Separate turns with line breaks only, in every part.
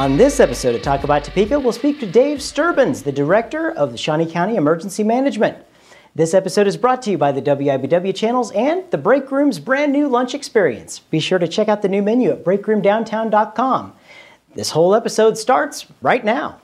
On this episode of Talk About Topeka, we'll speak to Dave Sterbenz, the Director of the Shawnee County Emergency Management. This episode is brought to you by the WIBW channels and the Break Room's brand new lunch experience. Be sure to check out the new menu at breakroomdowntown.com. This whole episode starts right now.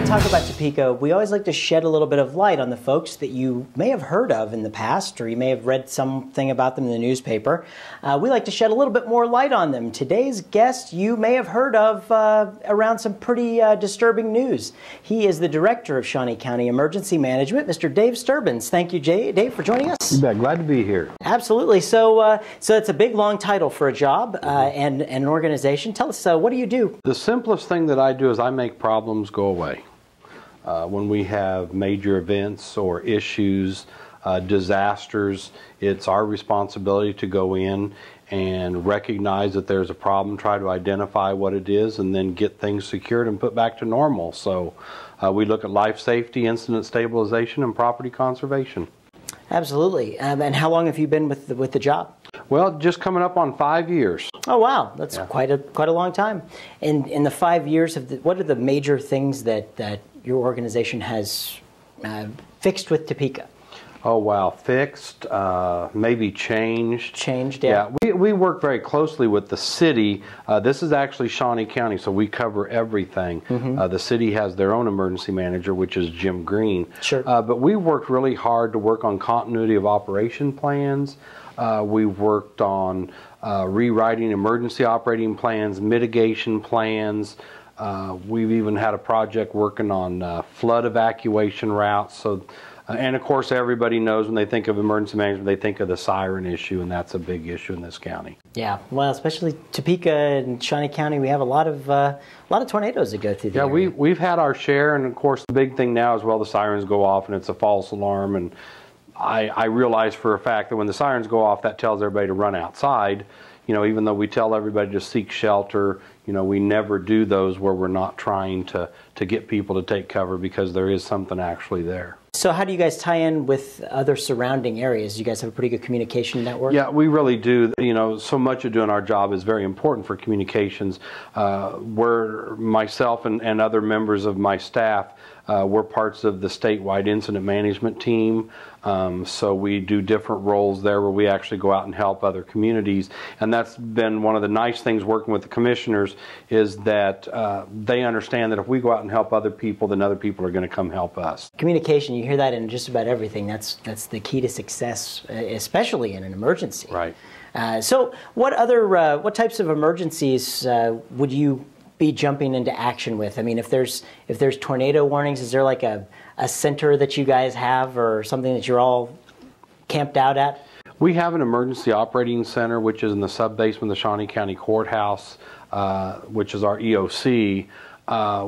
Talk About Topeka, we always like to shed a little bit of light on the folks that you may have heard of in the past, or you may have read something about them in the newspaper. We like to shed a little bit more light on them. Today's guest you may have heard of around some pretty disturbing news. He is the Director of Shawnee County Emergency Management, Mr. Dave Sterbenz. Thank you, Dave, for joining us.
You bet. Glad to be here.
Absolutely. So it's a big, long title for a job and an organization. Tell us, what do you do?
The simplest thing that I do is I make problems go away. When we have major events or issues, disasters, it's our responsibility to go in and recognize that there's a problem, try to identify what it is, and then get things secured and put back to normal. So we look at life safety, incident stabilization, and property conservation. Absolutely.
And how long have you been with the job?
Well, just coming up on 5 years.
Oh wow, that's quite a long time. And in the 5 years, what are the major things that your organization has fixed with Topeka?
Oh wow, fixed, maybe changed.
Changed, yeah.
Yeah, we work very closely with the city. This is actually Shawnee County, so we cover everything. The city has their own emergency manager, which is Jim Green.
Sure.
But we worked really hard to work on continuity of operation plans. We've worked on rewriting emergency operating plans, mitigation plans. We've even had a project working on flood evacuation routes. So, and of course, everybody knows when they think of emergency management, they think of the siren issue, and that's a big issue in this county.
Yeah, well, especially Topeka and Shawnee County, we have a lot of tornadoes that go through the area.
We've had our share, and of course, the big thing now is, well, the sirens go off, and it's a false alarm, and I realize for a fact that when the sirens go off, that tells everybody to run outside. You know, even though we tell everybody to seek shelter, you know, we never do those where we're not trying to get people to take cover because there is something actually there.
So how do you guys tie in with other surrounding areas? You guys have a pretty good communication network?
Yeah, we really do. You know, so much of doing our job is very important for communications. Where myself and other members of my staff, we're parts of the statewide incident management team. So we do different roles there where we actually go out and help other communities. And that's been one of the nice things working with the commissioners is that they understand that if we go out and help other people, then other people are going to come help us.
Communication, you hear that in just about everything. That's the key to success, especially in an emergency.
Right.
So what types of emergencies would you be jumping into action with? I mean, if there's tornado warnings, is there like a center that you guys have or something that you're all camped out at?
We have an emergency operating center, which is in the sub-basement of the Shawnee County Courthouse, which is our EOC.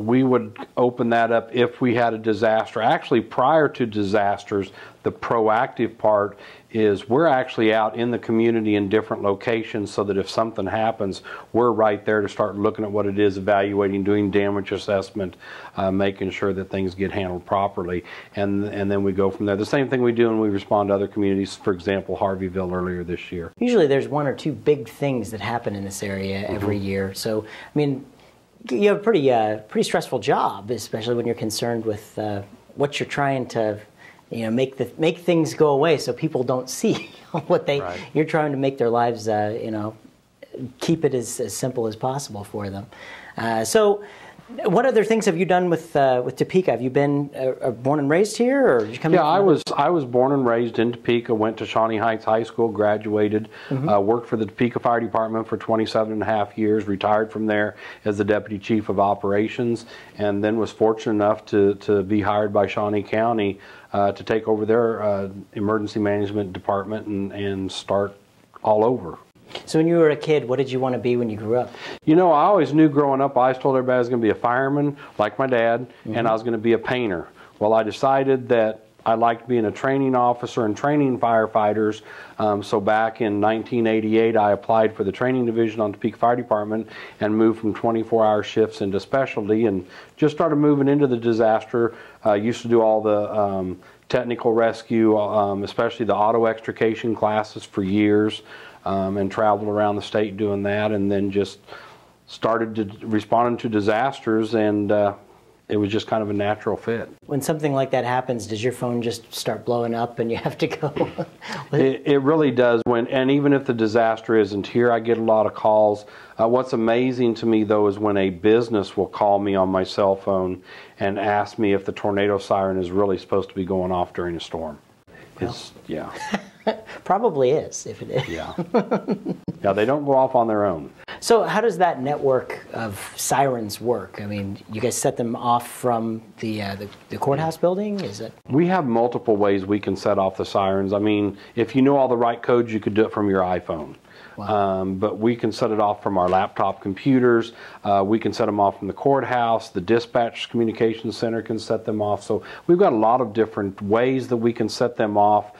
We would open that up if we had a disaster. Actually, prior to disasters, the proactive part is we're actually out in the community in different locations so that if something happens, we're right there to start looking at what it is, evaluating, doing damage assessment, making sure that things get handled properly, and then we go from there. The same thing we do when we respond to other communities, for example, Harveyville earlier this year. Usually
there's one or two big things that happen in this area every year. So, I mean, you have a pretty stressful job, especially when you're concerned with what you're trying to, you know, make things go away so people don't see what you're trying to make their lives, you know, keep it as simple as possible for them. So what other things have you done with Topeka? Have you been born and raised here, or did you come? Yeah,
I was born and raised in Topeka. Went to Shawnee Heights High School, graduated, worked for the Topeka Fire Department for 27.5 years. Retired from there as the Deputy Chief of Operations, and then was fortunate enough to be hired by Shawnee County to take over their emergency management department and start all over.
So when you were a kid, what did you want to be when you grew up?
You know, I always knew growing up, I always told everybody I was going to be a fireman, like my dad, and I was going to be a painter. Well, I decided that I liked being a training officer and training firefighters. So back in 1988, I applied for the training division on Topeka Fire Department and moved from 24-hour shifts into specialty, and just started moving into the disaster. Used to do all the technical rescue, especially the auto extrication classes for years, and traveled around the state doing that, and then just started responding to disasters, and it was just kind of a natural fit.
When something like that happens, does your phone just start blowing up and you have to go?
It really does. And even if the disaster isn't here, I get a lot of calls. What's amazing to me, though, is when a business will call me on my cell phone and ask me if the tornado siren is really supposed to be going off during a storm.
Well,
yeah.
Probably is, if it is.
Yeah. Yeah, they don't go off on their own.
So how does that network of sirens work? I mean, you guys set them off from the courthouse building? Is it?
We have multiple ways we can set off the sirens. I mean, if you know all the right codes, you could do it from your iPhone. Wow. But we can set it off from our laptop computers. We can set them off from the courthouse. The dispatch communications center can set them off. So we've got a lot of different ways that we can set them off.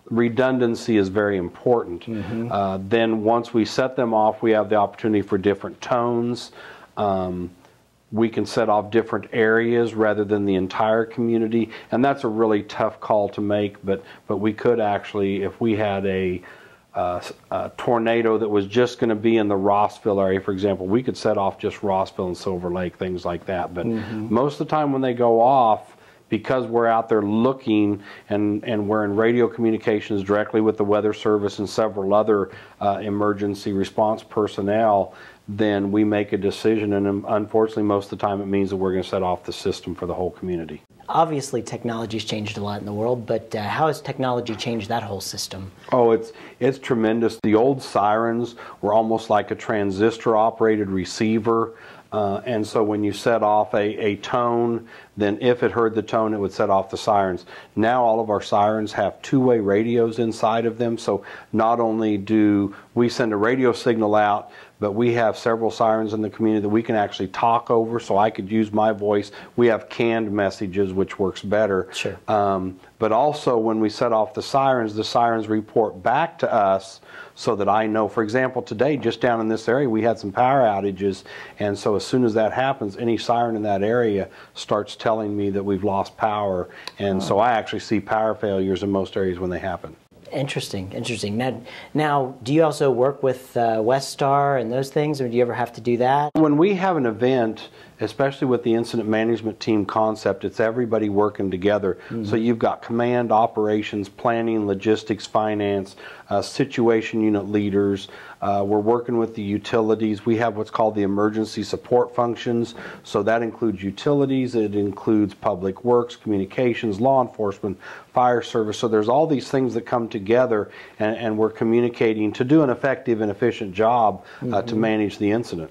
Redundancy is very important. Mm-hmm. Then once we set them off, we have the opportunity for different tones. We can set off different areas rather than the entire community, and that's a really tough call to make, but we could actually, if we had a tornado that was just going to be in the Rossville area, for example, we could set off just Rossville and Silver Lake, things like that. But mm-hmm. most of the time when they go off, because we're out there looking and we're in radio communications directly with the Weather Service and several other emergency response personnel, then we make a decision, and unfortunately most of the time it means that we're going to set off the system for the whole community. Obviously
technology's changed a lot in the world, but how has technology changed that whole system?
Oh, it's tremendous. The old sirens were almost like a transistor-operated receiver. And so when you set off a tone, then if it heard the tone, it would set off the sirens. Now all of our sirens have two-way radios inside of them, so not only do we send a radio signal out, but we have several sirens in the community that we can actually talk over, so I could use my voice. We have canned messages, which works better.
Sure.
But also when we set off the sirens report back to us so that I know. For example, today, just down in this area, we had some power outages, and so as soon as that happens, any siren in that area starts telling me that we've lost power, and so I actually see power failures in most areas when they happen.
Interesting, interesting. Now, do you also work with Westar and those things, or do you ever have to do that?
When we have an event, especially with the incident management team concept, it's everybody working together. Mm-hmm. So you've got command, operations, planning, logistics, finance, situation unit leaders. We're working with the utilities. We have what's called the emergency support functions. So that includes utilities, it includes public works, communications, law enforcement, fire service. So there's all these things that come together, and we're communicating to do an effective and efficient job to manage the incident.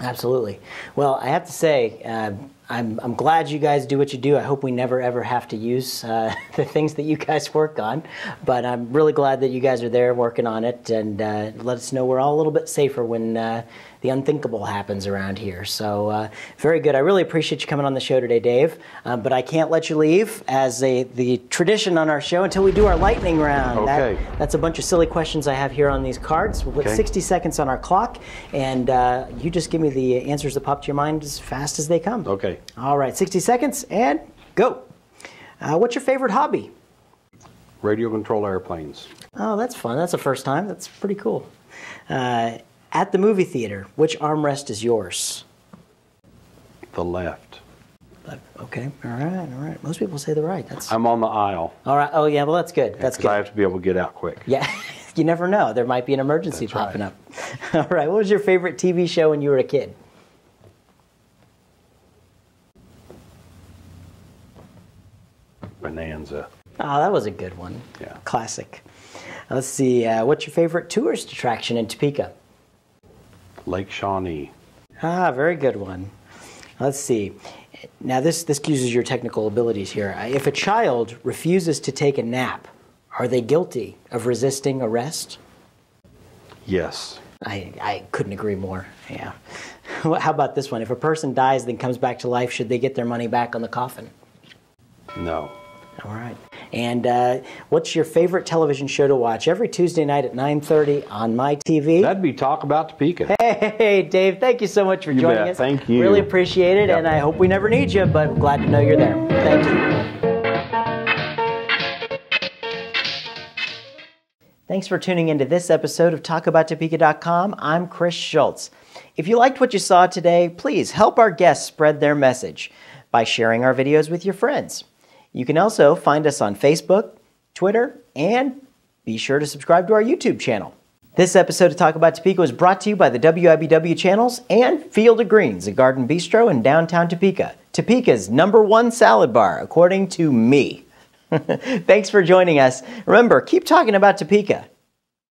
Absolutely. Well, I have to say, I'm glad you guys do what you do. I hope we never ever have to use the things that you guys work on, but I'm really glad that you guys are there working on it, and let us know we're all a little bit safer when the unthinkable happens around here. So very good. I really appreciate you coming on the show today, Dave, but I can't let you leave as the tradition on our show until we do our lightning round.
Okay.
That's a bunch of silly questions I have here on these cards. We'll put 60 seconds on our clock, and you just give me the answers that pop to your mind as fast as they come.
Okay.
All right, 60 seconds, and go. What's your favorite hobby?
Radio control airplanes.
Oh, that's fun. That's the first time. That's pretty cool. At the movie theater, which armrest is yours?
The left.
Okay, all right. Most people say the right.
I'm on the aisle.
All right. Oh, yeah, well, that's good. That's good.
I have to be able to get out quick.
Yeah, you never know. There might be an emergency popping up. All right, what was your favorite TV show when you were a kid?
Bonanza.
Oh, that was a good one.
Yeah.
Classic. Let's see, what's your favorite tourist attraction in Topeka?
Lake Shawnee.
Ah, very good one. Let's see. Now this uses your technical abilities here. If a child refuses to take a nap, are they guilty of resisting arrest?
Yes.
I couldn't agree more. Yeah. How about this one? If a person dies then comes back to life, should they get their money back on the coffin?
No.
All right. And what's your favorite television show to watch every Tuesday night at 9:30 on my TV?
That'd be Talk About Topeka.
Hey, Dave, thank you so much for joining us.
Thank you.
Really appreciate it, and I hope we never need you, but glad to know you're there. Thank you. Thanks for tuning into this episode of TalkAboutTopeka.com. I'm Chris Schultz. If you liked what you saw today, please help our guests spread their message by sharing our videos with your friends. You can also find us on Facebook, Twitter, and be sure to subscribe to our YouTube channel. This episode of Talk About Topeka was brought to you by the WIBW channels and Field of Greens, a garden bistro in downtown Topeka. Topeka's #1 salad bar, according to me. Thanks for joining us. Remember, keep talking about Topeka.